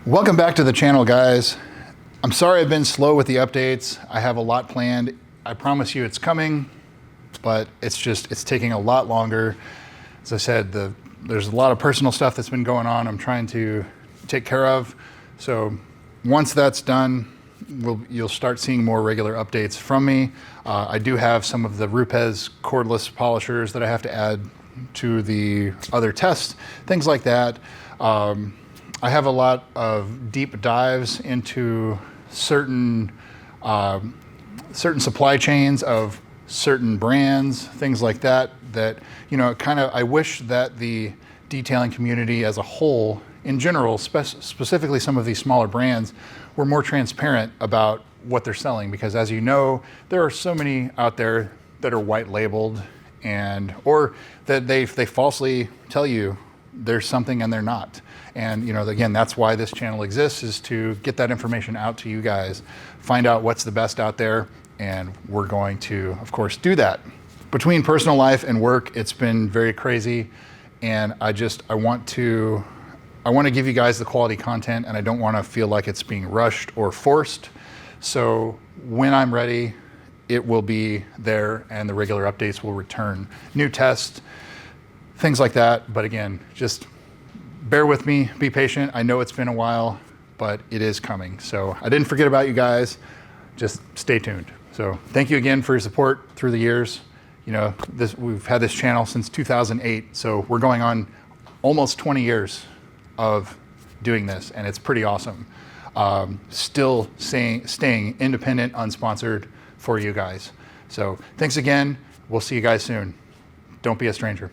Welcome back to the channel, guys. I'm sorry I've been slow with the updates. I have a lot planned. I promise you it's coming, but it's taking a lot longer. As I said, there's a lot of personal stuff that's been going on I'm trying to take care of. So once that's done, you'll start seeing more regular updates from me. I do have some of the Rupes cordless polishers that I have to add to the other tests, things like that. I have a lot of deep dives into certain supply chains of certain brands, things like that, I wish that the detailing community as a whole, in general, specifically some of these smaller brands, were more transparent about what they're selling, because as you know, there are so many out there that are white labeled or that they falsely tell you there's something and they're not. And again, that's why this channel exists, is to get that information out to you guys, find out what's the best out there, and we're going to, of course, do that. Between personal life and work, it's been very crazy, and I want to give you guys the quality content, and I don't want to feel like it's being rushed or forced. So when I'm ready, it will be there and the regular updates will return. New tests, things like that. But again, just bear with me, be patient. I know it's been a while, but it is coming. So I didn't forget about you guys. Just stay tuned. So thank you again for your support through the years. We've had this channel since 2008. So we're going on almost 20 years of doing this, and it's pretty awesome. Still staying independent, unsponsored for you guys. So thanks again. We'll see you guys soon. Don't be a stranger.